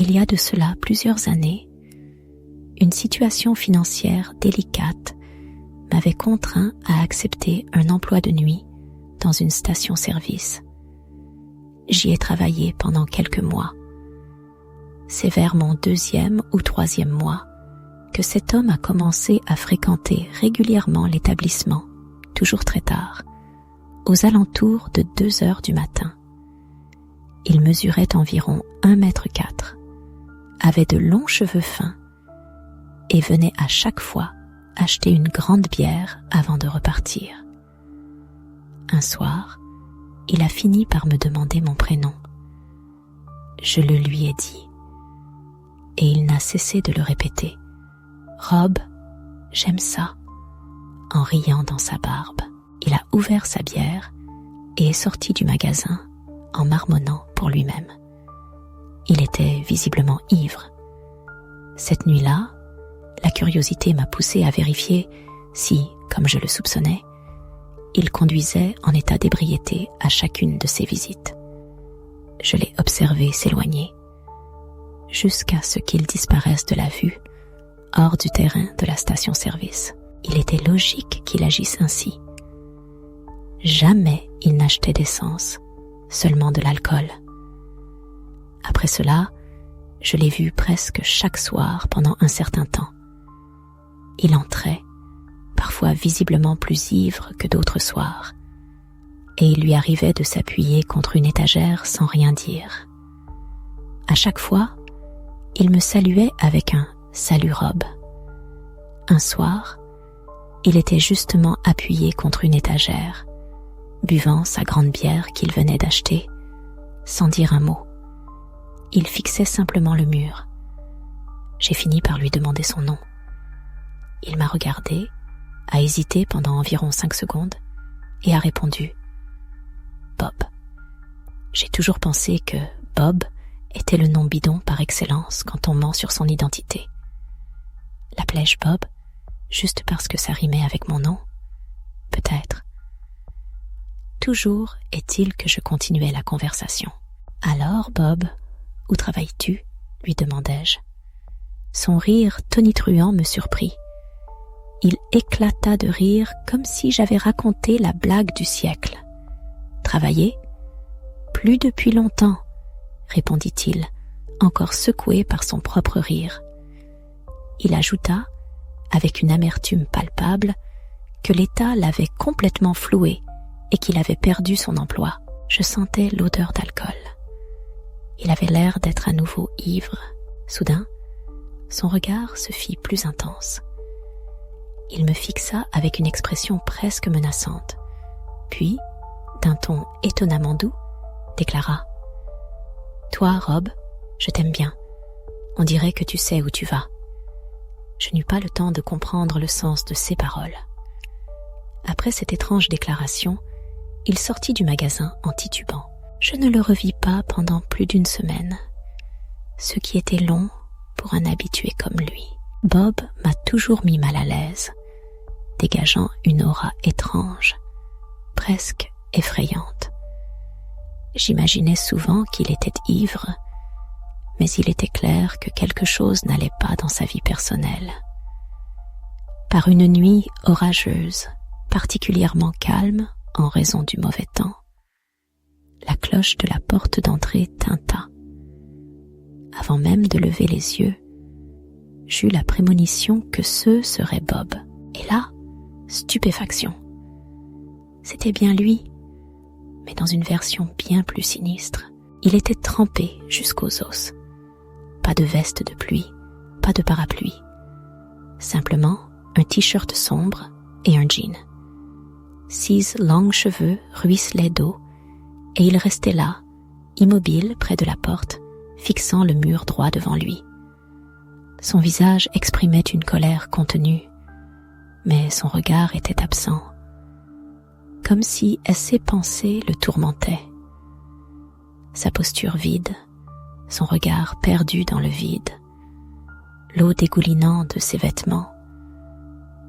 il y a de cela plusieurs années, une situation financière délicate m'avait contraint à accepter un emploi de nuit dans une station-service. J'y ai travaillé pendant quelques mois. C'est vers mon 2e ou 3e mois que cet homme a commencé à fréquenter régulièrement l'établissement, toujours très tard, aux alentours de 2 heures du matin. Il mesurait environ 1,4 m, avait de longs cheveux fins et venait à chaque fois acheter une grande bière avant de repartir. Un soir, il a fini par me demander mon prénom. Je le lui ai dit, et il n'a cessé de le répéter. « Rob, j'aime ça », en riant dans sa barbe. Il a ouvert sa bière et est sorti du magasin en marmonnant pour lui-même. Il était visiblement ivre. Cette nuit-là, la curiosité m'a poussé à vérifier si, comme je le soupçonnais, il conduisait en état d'ébriété à chacune de ses visites. Je l'ai observé s'éloigner, jusqu'à ce qu'il disparaisse de la vue, hors du terrain de la station-service. Il était logique qu'il agisse ainsi. Jamais il n'achetait d'essence, seulement de l'alcool. Après cela, je l'ai vu presque chaque soir pendant un certain temps. Il entrait, parfois visiblement plus ivre que d'autres soirs, et il lui arrivait de s'appuyer contre une étagère sans rien dire. À chaque fois, il me saluait avec un « Salut Rob ». Un soir, il était justement appuyé contre une étagère, buvant sa grande bière qu'il venait d'acheter, sans dire un mot. Il fixait simplement le mur. J'ai fini par lui demander son nom. Il m'a regardé, a hésité pendant environ 5 secondes et a répondu « Bob ». J'ai toujours pensé que Bob était le nom bidon par excellence quand on ment sur son identité. L'appelais-je Bob, juste parce que ça rimait avec mon nom? Peut-être. Toujours est-il que je continuais la conversation. « Alors, Bob, où travailles-tu » lui demandai-je. Son rire tonitruant me surprit. Il éclata de rire comme si j'avais raconté la blague du siècle. « Travailler ? Plus depuis longtemps, » répondit-il, encore secoué par son propre rire. Il ajouta, avec une amertume palpable, que l'État l'avait complètement floué et qu'il avait perdu son emploi. Je sentais l'odeur d'alcool. Il avait l'air d'être à nouveau ivre. Soudain, son regard se fit plus intense. Il me fixa avec une expression presque menaçante. Puis, d'un ton étonnamment doux, déclara « Toi, Rob, je t'aime bien. On dirait que tu sais où tu vas. » Je n'eus pas le temps de comprendre le sens de ces paroles. Après cette étrange déclaration, il sortit du magasin en titubant. Je ne le revis pas pendant plus d'1 semaine, ce qui était long pour un habitué comme lui. Bob m'a toujours mis mal à l'aise, dégageant une aura étrange, presque effrayante. J'imaginais souvent qu'il était ivre, mais il était clair que quelque chose n'allait pas dans sa vie personnelle. Par une nuit orageuse, particulièrement calme en raison du mauvais temps, la cloche de la porte d'entrée tinta. Avant même de lever les yeux, j'eus la prémonition que ce serait Bob. Et là, stupéfaction. C'était bien lui, mais dans une version bien plus sinistre. Il était trempé jusqu'aux os. Pas de veste de pluie, pas de parapluie. Simplement un t-shirt sombre et un jean. 6 longs cheveux ruisselaient d'eau et il restait là, immobile près de la porte, fixant le mur droit devant lui. Son visage exprimait une colère contenue, mais son regard était absent, comme si ses pensées le tourmentaient. Sa posture vide, son regard perdu dans le vide, l'eau dégoulinant de ses vêtements,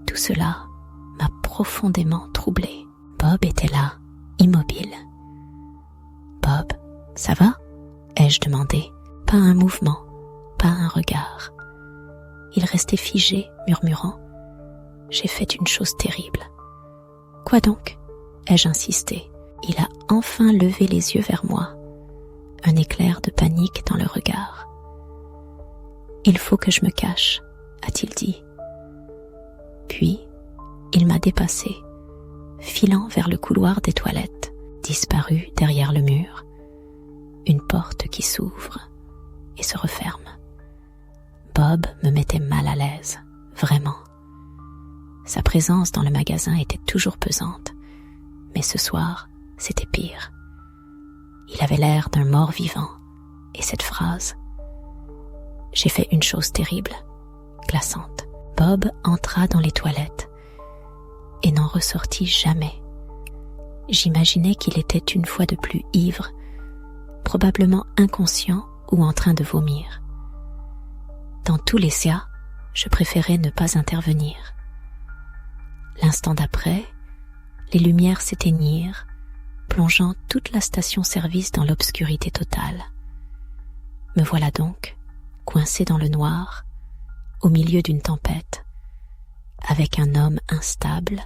tout cela m'a profondément troublée. Bob était là, immobile. « Bob, ça va ?» ai-je demandé. Pas un mouvement, pas un regard. Il restait figé, murmurant « J'ai fait une chose terrible. »« Quoi donc ?» ai-je insisté. Il a enfin levé les yeux vers moi, un éclair de panique dans le regard. « Il faut que je me cache », a-t-il dit. Puis, il m'a dépassé, filant vers le couloir des toilettes, disparu derrière le mur, une porte qui s'ouvre et se referme. Bob me mettait mal à l'aise, vraiment. Sa présence dans le magasin était toujours pesante, mais ce soir, c'était pire. Il avait l'air d'un mort-vivant, et cette phrase « J'ai fait une chose terrible », glaçante. Bob entra dans les toilettes et n'en ressortit jamais. J'imaginais qu'il était une fois de plus ivre, probablement inconscient ou en train de vomir. Dans tous les cas, je préférais ne pas intervenir. L'instant d'après, les lumières s'éteignirent, plongeant toute la station-service dans l'obscurité totale. Me voilà donc, coincé dans le noir, au milieu d'une tempête, avec un homme instable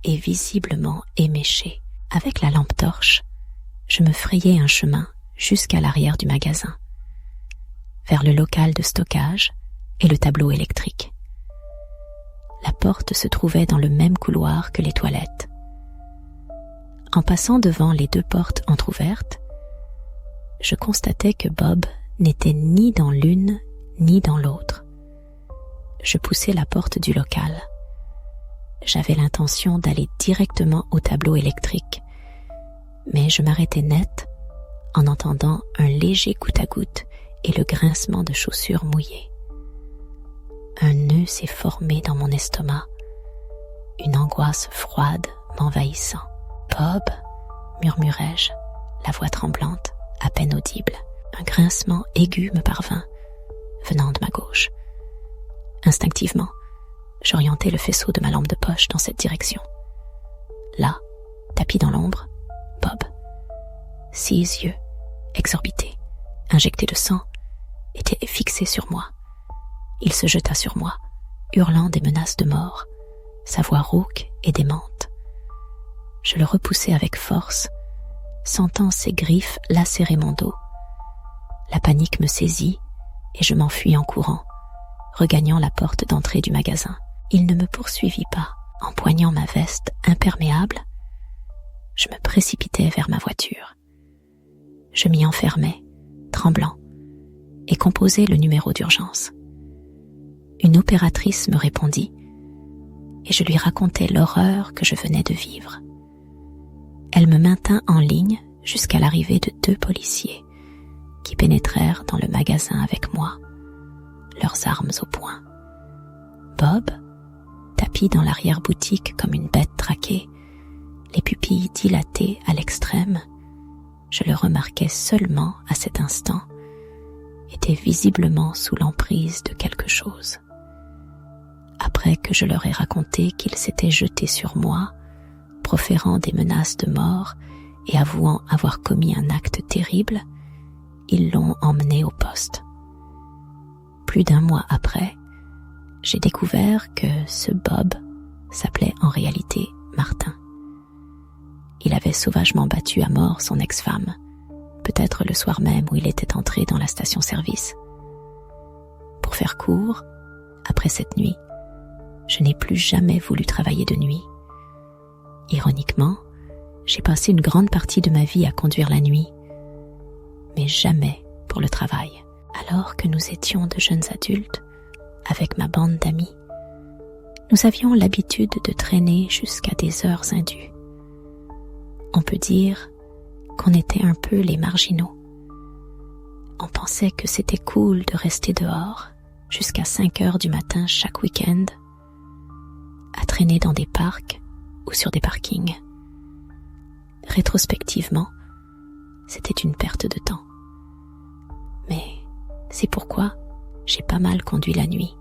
et visiblement éméché. Avec la lampe torche, je me frayais un chemin jusqu'à l'arrière du magasin, vers le local de stockage et le tableau électrique. La porte se trouvait dans le même couloir que les toilettes. En passant devant les deux portes entr'ouvertes, je constatais que Bob n'était ni dans l'une ni dans l'autre. Je poussai la porte du local. J'avais l'intention d'aller directement au tableau électrique, mais je m'arrêtai net en entendant un léger goutte-à-goutte et le grincement de chaussures mouillées. Un nœud s'est formé dans mon estomac, une angoisse froide m'envahissant. « Bob » murmurai-je, la voix tremblante, à peine audible. Un grincement aigu me parvint, venant de ma gauche. Instinctivement, j'orientai le faisceau de ma lampe de poche dans cette direction. Là, tapis dans l'ombre, Bob, 6 yeux, exorbités, injectés de sang, était fixé sur moi. Il se jeta sur moi, hurlant des menaces de mort, sa voix rauque et démente. Je le repoussai avec force, sentant ses griffes lacérer mon dos. La panique me saisit et je m'enfuis en courant, regagnant la porte d'entrée du magasin. Il ne me poursuivit pas. Empoignant ma veste imperméable, je me précipitai vers ma voiture. Je m'y enfermai, tremblant, et composai le numéro d'urgence. Une opératrice me répondit, et je lui racontai l'horreur que je venais de vivre. Elle me maintint en ligne jusqu'à l'arrivée de 2 policiers qui pénétrèrent dans le magasin avec moi, leurs armes au poing. Bob, tapi dans l'arrière-boutique comme une bête traquée, les pupilles dilatées à l'extrême, je le remarquais seulement à cet instant, était visiblement sous l'emprise de quelque chose. Après que je leur ai raconté qu'il s'était jeté sur moi, proférant des menaces de mort et avouant avoir commis un acte terrible, ils l'ont emmené au poste. Plus d'1 mois après, j'ai découvert que ce Bob s'appelait en réalité Martin. Il avait sauvagement battu à mort son ex-femme, peut-être le soir même où il était entré dans la station-service. Pour faire court, après cette nuit, je n'ai plus jamais voulu travailler de nuit. Ironiquement, j'ai passé une grande partie de ma vie à conduire la nuit, mais jamais pour le travail. Alors que nous étions de jeunes adultes, avec ma bande d'amis, nous avions l'habitude de traîner jusqu'à des heures indues. On peut dire qu'on était un peu les marginaux. On pensait que c'était cool de rester dehors jusqu'à 5 heures du matin chaque week-end, à traîner dans des parcs ou sur des parkings. Rétrospectivement, c'était une perte de temps. Mais c'est pourquoi j'ai pas mal conduit la nuit,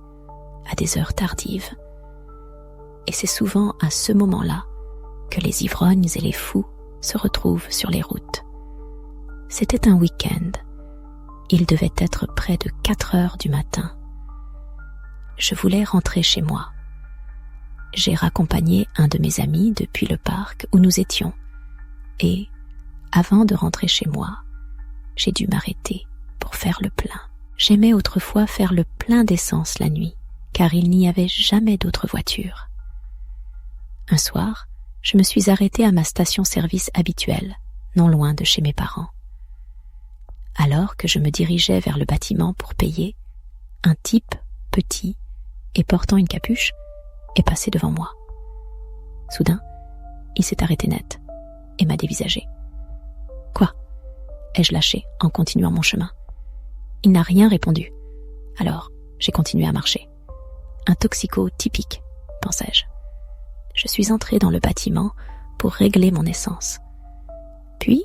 à des heures tardives. Et c'est souvent à ce moment-là que les ivrognes et les fous se retrouvent sur les routes. C'était un week-end. Il devait être près de 4 heures du matin. Je voulais rentrer chez moi. J'ai raccompagné un de mes amis depuis le parc où nous étions. Et, avant de rentrer chez moi, j'ai dû m'arrêter pour faire le plein. J'aimais autrefois faire le plein d'essence la nuit, car il n'y avait jamais d'autre voiture. Un soir, je me suis arrêtée à ma station-service habituelle, non loin de chez mes parents. Alors que je me dirigeais vers le bâtiment pour payer, un type petit et portant une capuche est passé devant moi. Soudain, il s'est arrêté net et m'a dévisagé. « Quoi ?» ai-je lâché en continuant mon chemin. Il n'a rien répondu. Alors, j'ai continué à marcher. Un toxico typique, pensai-je. Je suis entrée dans le bâtiment pour régler mon essence. Puis,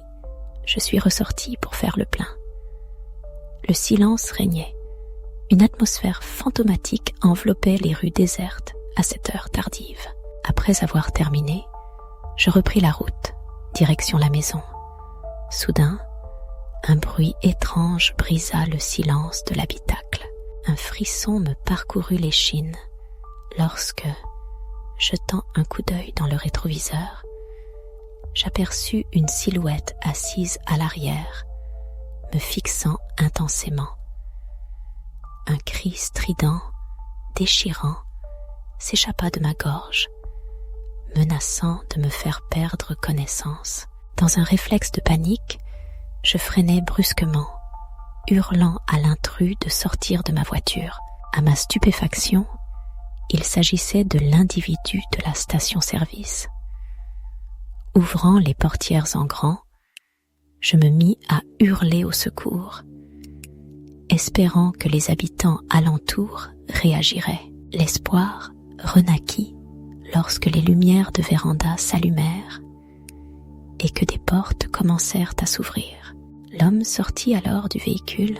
je suis ressortie pour faire le plein. Le silence régnait. Une atmosphère fantomatique enveloppait les rues désertes à cette heure tardive. Après avoir terminé, je repris la route, direction la maison. Soudain, un bruit étrange brisa le silence de l'habitacle. Un frisson me parcourut l'échine lorsque, jetant un coup d'œil dans le rétroviseur, j'aperçus une silhouette assise à l'arrière, me fixant intensément. Un cri strident, déchirant, s'échappa de ma gorge, menaçant de me faire perdre connaissance. Dans un réflexe de panique, je freinai brusquement, hurlant à l'intrus de sortir de ma voiture. À ma stupéfaction, il s'agissait de l'individu de la station-service. Ouvrant les portières en grand, je me mis à hurler au secours, espérant que les habitants alentour réagiraient. L'espoir renaquit lorsque les lumières de véranda s'allumèrent et que des portes commencèrent à s'ouvrir. L'homme sortit alors du véhicule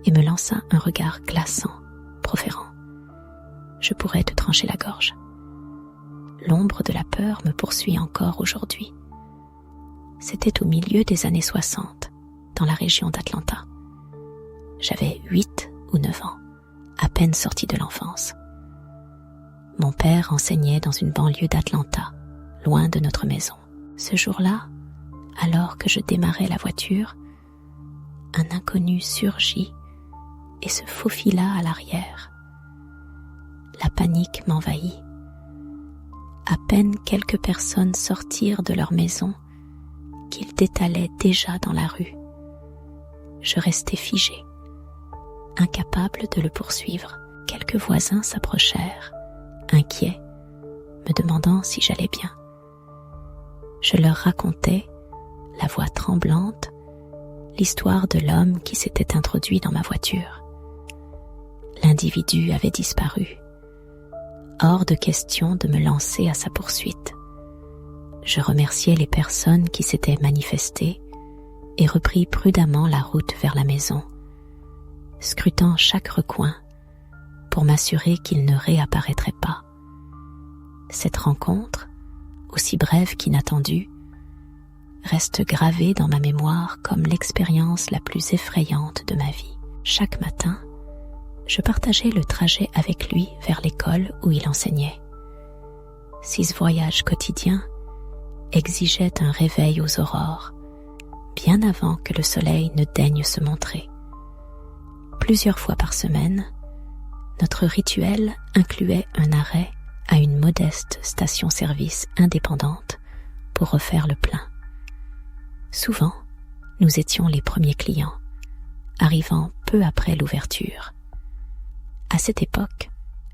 et me lança un regard glaçant, proférant « Je pourrais te trancher la gorge ». L'ombre de la peur me poursuit encore aujourd'hui. C'était au milieu des années 60, dans la région d'Atlanta. J'avais 8 ou 9 ans, à peine sorti de l'enfance. Mon père enseignait dans une banlieue d'Atlanta, loin de notre maison. Ce jour-là, alors que je démarrais la voiture, un inconnu surgit et se faufila à l'arrière. La panique m'envahit. À peine quelques personnes sortirent de leur maison qu'il détalait déjà dans la rue. Je restai figé, incapable de le poursuivre. Quelques voisins s'approchèrent, inquiets, me demandant si j'allais bien. Je leur racontais, la voix tremblante, l'histoire de l'homme qui s'était introduit dans ma voiture. L'individu avait disparu. Hors de question de me lancer à sa poursuite. Je remerciai les personnes qui s'étaient manifestées et repris prudemment la route vers la maison, scrutant chaque recoin pour m'assurer qu'il ne réapparaîtrait pas. Cette rencontre, aussi brève qu'inattendue, reste gravée dans ma mémoire comme l'expérience la plus effrayante de ma vie. Chaque matin, je partageais le trajet avec lui vers l'école où il enseignait. Si ce voyage quotidien exigeait un réveil aux aurores, bien avant que le soleil ne daigne se montrer. Plusieurs fois par semaine, notre rituel incluait un arrêt à une modeste station-service indépendante pour refaire le plein. Souvent, nous étions les premiers clients, arrivant peu après l'ouverture. À cette époque,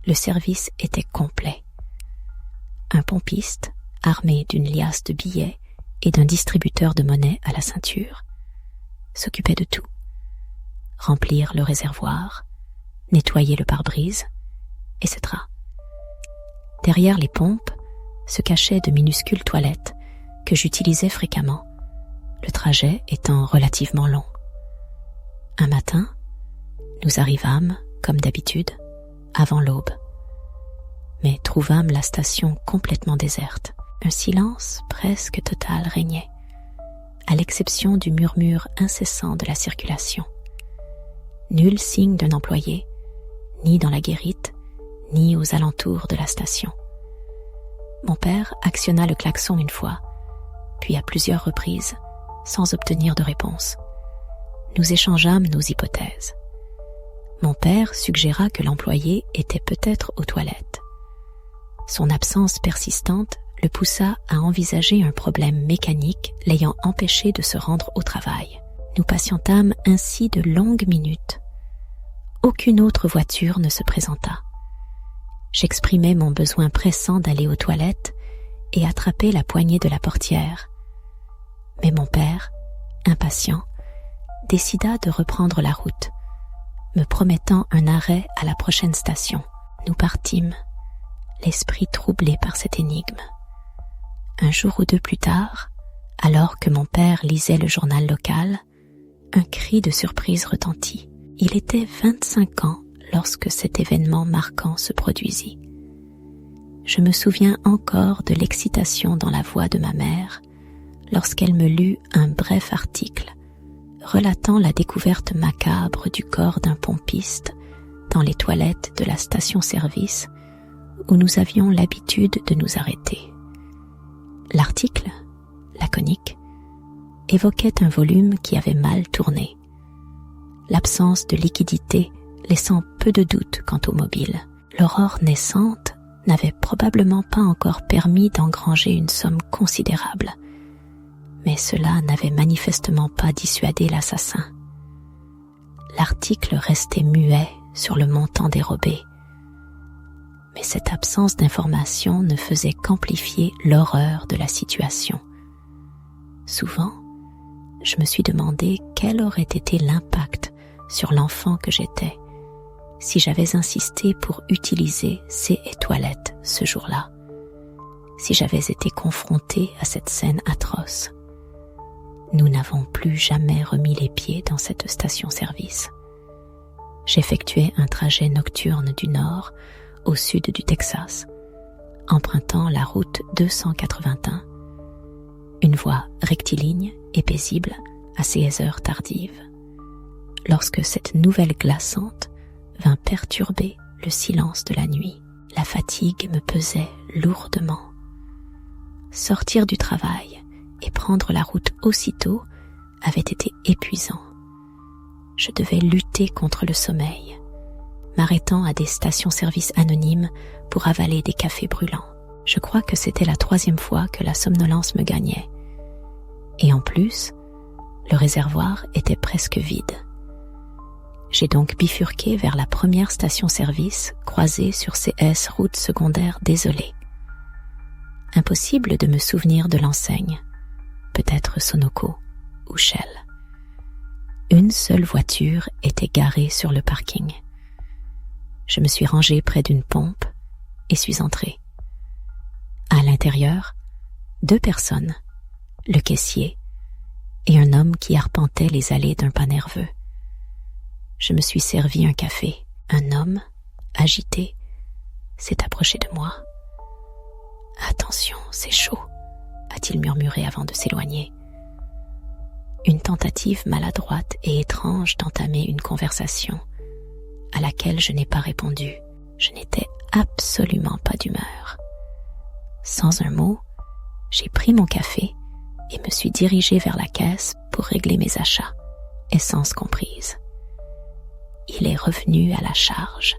le service était complet. Un pompiste, armé d'une liasse de billets et d'un distributeur de monnaie à la ceinture, s'occupait de tout. Remplir le réservoir, nettoyer le pare-brise, etc. Derrière les pompes se cachaient de minuscules toilettes que j'utilisais fréquemment, le trajet étant relativement long. Un matin, nous arrivâmes, comme d'habitude, avant l'aube, mais trouvâmes la station complètement déserte. Un silence presque total régnait, à l'exception du murmure incessant de la circulation. Nul signe d'un employé, ni dans la guérite, ni aux alentours de la station. Mon père actionna le klaxon une fois, puis à plusieurs reprises, sans obtenir de réponse. Nous échangeâmes nos hypothèses. Mon père suggéra que l'employé était peut-être aux toilettes. Son absence persistante le poussa à envisager un problème mécanique l'ayant empêché de se rendre au travail. Nous patientâmes ainsi de longues minutes. Aucune autre voiture ne se présenta. J'exprimais mon besoin pressant d'aller aux toilettes et attrapais la poignée de la portière. Mais mon père, impatient, décida de reprendre la route, me promettant un arrêt à la prochaine station. Nous partîmes, l'esprit troublé par cette énigme. Un jour ou deux plus tard, alors que mon père lisait le journal local, un cri de surprise retentit. Il était 25 ans lorsque cet événement marquant se produisit. Je me souviens encore de l'excitation dans la voix de ma mère lorsqu'elle me lut un bref article relatant la découverte macabre du corps d'un pompiste dans les toilettes de la station-service où nous avions l'habitude de nous arrêter. L'article, laconique, évoquait un volume qui avait mal tourné. L'absence de liquidité laissant peu de doute quant au mobile. L'aurore naissante n'avait probablement pas encore permis d'engranger une somme considérable, mais cela n'avait manifestement pas dissuadé l'assassin. L'article restait muet sur le montant dérobé, mais cette absence d'information ne faisait qu'amplifier l'horreur de la situation. Souvent, je me suis demandé quel aurait été l'impact sur l'enfant que j'étais si j'avais insisté pour utiliser ces toilettes ce jour-là, si j'avais été confronté à cette scène atroce. Nous n'avons plus jamais remis les pieds dans cette station-service. J'effectuais un trajet nocturne du nord au sud du Texas, empruntant la route 281, une voie rectiligne et paisible à ces heures tardives, lorsque cette nouvelle glaçante vint perturber le silence de la nuit. La fatigue me pesait lourdement. Sortir du travail et prendre la route aussitôt avait été épuisant. Je devais lutter contre le sommeil, m'arrêtant à des stations-service anonymes pour avaler des cafés brûlants. Je crois que c'était la 3e fois que la somnolence me gagnait. Et en plus, le réservoir était presque vide. J'ai donc bifurqué vers la première station-service croisée sur ces routes secondaires désolées. Impossible de me souvenir de l'enseigne, peut-être Sonoco ou Shell. Une seule voiture était garée sur le parking. Je me suis rangé près d'une pompe et suis entré. À l'intérieur, 2 personnes, le caissier et un homme qui arpentait les allées d'un pas nerveux. Je me suis servi un café. Un homme, agité, s'est approché de moi. « Attention, c'est chaud », a-t-il murmuré avant de s'éloigner. Une tentative maladroite et étrange d'entamer une conversation à laquelle je n'ai pas répondu. Je n'étais absolument pas d'humeur. Sans un mot, j'ai pris mon café et me suis dirigé vers la caisse pour régler mes achats, essence comprise. Il est revenu à la charge,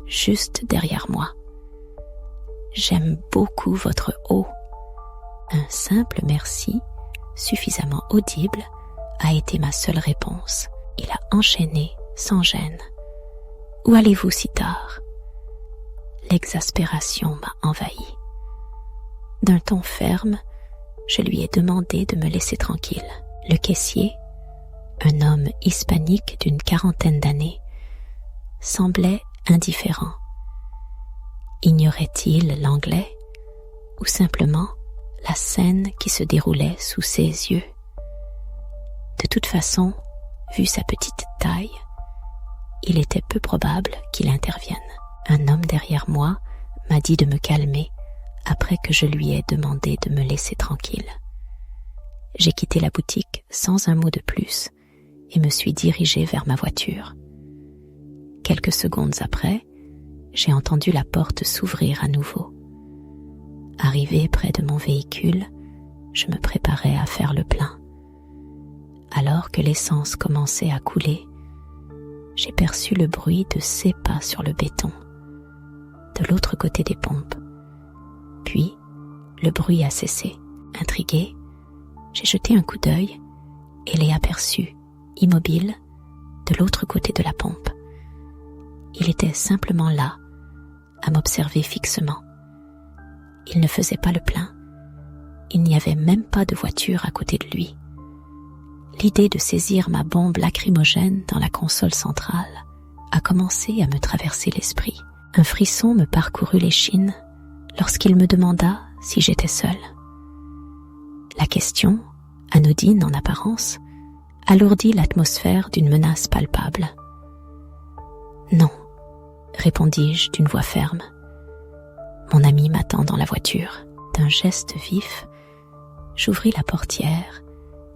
juste derrière moi. « J'aime beaucoup votre eau. » Un simple merci, suffisamment audible, a été ma seule réponse. Il a enchaîné sans gêne. « Où allez-vous si tard ?» L'exaspération m'a envahi. D'un ton ferme, je lui ai demandé de me laisser tranquille. Le caissier, un homme hispanique d'une 40aine d'années, semblait indifférent. Ignorait-il l'anglais ou simplement la scène qui se déroulait sous ses yeux? De toute façon, vu sa petite taille, il était peu probable qu'il intervienne. Un homme derrière moi m'a dit de me calmer après que je lui ai demandé de me laisser tranquille. J'ai quitté la boutique sans un mot de plus et me suis dirigé vers ma voiture. Quelques secondes après, j'ai entendu la porte s'ouvrir à nouveau. Arrivé près de mon véhicule, je me préparais à faire le plein. Alors que l'essence commençait à couler, j'ai perçu le bruit de ses pas sur le béton, de l'autre côté des pompes. Puis, le bruit a cessé. Intriguée, j'ai jeté un coup d'œil et l'ai aperçu, immobile, de l'autre côté de la pompe. Il était simplement là, à m'observer fixement. Il ne faisait pas le plein. Il n'y avait même pas de voiture à côté de lui. L'idée de saisir ma bombe lacrymogène dans la console centrale a commencé à me traverser l'esprit. Un frisson me parcourut l'échine lorsqu'il me demanda si j'étais seule. La question, anodine en apparence, alourdit l'atmosphère d'une menace palpable. « Non », répondis-je d'une voix ferme. « Mon ami m'attend dans la voiture. » D'un geste vif, j'ouvris la portière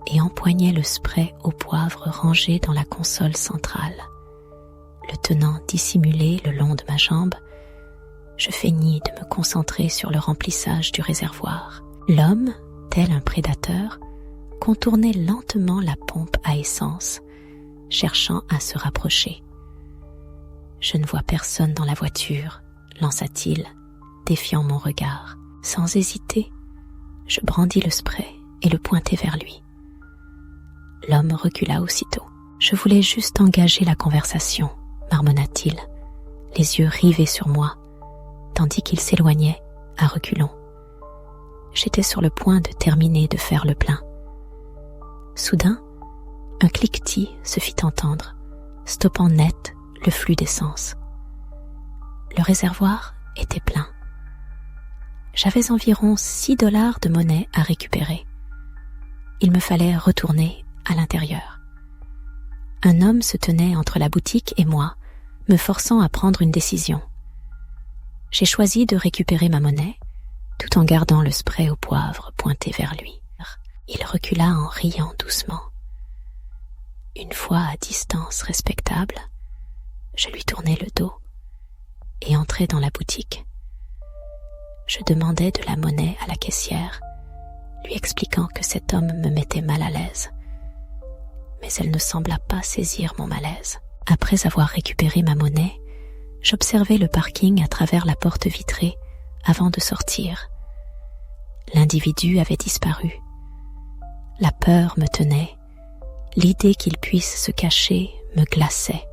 et empoignai le spray au poivre rangé dans la console centrale. Le tenant dissimulé le long de ma jambe, je feignis de me concentrer sur le remplissage du réservoir. L'homme, tel un prédateur, contournait lentement la pompe à essence, cherchant à se rapprocher. « Je ne vois personne dans la voiture », lança-t-il, défiant mon regard. Sans hésiter, je brandis le spray et le pointai vers lui. L'homme recula aussitôt. « Je voulais juste engager la conversation », marmonna-t-il, les yeux rivés sur moi, tandis qu'il s'éloignait à reculons. J'étais sur le point de terminer de faire le plein. Soudain, un cliquetis se fit entendre, stoppant net le flux d'essence. Le réservoir était plein. J'avais environ $6 de monnaie à récupérer. Il me fallait retourner à l'intérieur. Un homme se tenait entre la boutique et moi, me forçant à prendre une décision. J'ai choisi de récupérer ma monnaie, tout en gardant le spray au poivre pointé vers lui. Il recula en riant doucement. Une fois à distance respectable, je lui tournai le dos et entrai dans la boutique. Je demandai de la monnaie à la caissière, lui expliquant que cet homme me mettait mal à l'aise. Mais elle ne sembla pas saisir mon malaise. Après avoir récupéré ma monnaie, j'observai le parking à travers la porte vitrée avant de sortir. L'individu avait disparu. La peur me tenait. L'idée qu'il puisse se cacher me glaçait.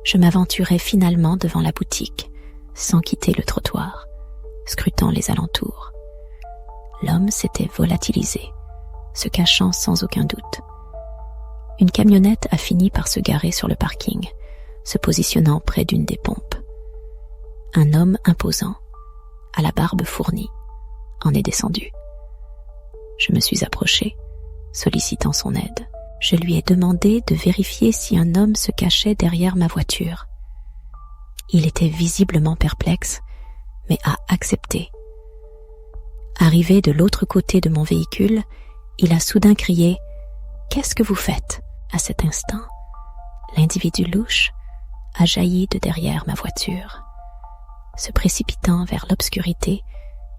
Je m'aventurai finalement devant la boutique, sans quitter le trottoir, scrutant les alentours. L'homme s'était volatilisé, se cachant sans aucun doute. Une camionnette a fini par se garer sur le parking, se positionnant près d'une des pompes. Un homme imposant, à la barbe fournie, en est descendu. Je me suis approché, sollicitant son aide. Je lui ai demandé de vérifier si un homme se cachait derrière ma voiture. Il était visiblement perplexe, mais a accepté. Arrivé de l'autre côté de mon véhicule, il a soudain crié « Qu'est-ce que vous faites ?» À cet instant, l'individu louche a jailli de derrière ma voiture, se précipitant vers l'obscurité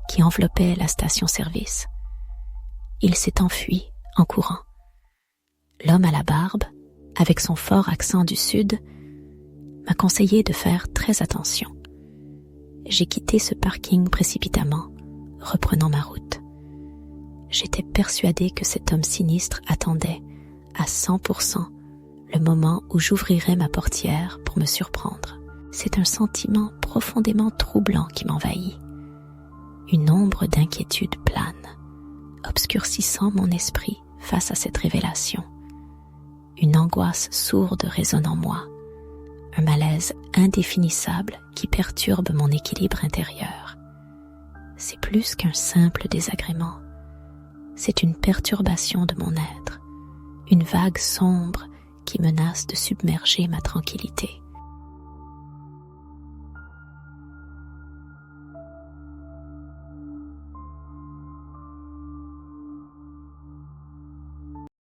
qui enveloppait la station-service. Il s'est enfui en courant. L'homme à la barbe, avec son fort accent du sud, m'a conseillé de faire très attention. J'ai quitté ce parking précipitamment, reprenant ma route. J'étais persuadée que cet homme sinistre attendait, à 100%, le moment où j'ouvrirais ma portière pour me surprendre. C'est un sentiment profondément troublant qui m'envahit. Une ombre d'inquiétude plane, obscurcissant mon esprit face à cette révélation. Une angoisse sourde résonne en moi, un malaise indéfinissable qui perturbe mon équilibre intérieur. C'est plus qu'un simple désagrément, c'est une perturbation de mon être, une vague sombre qui menace de submerger ma tranquillité.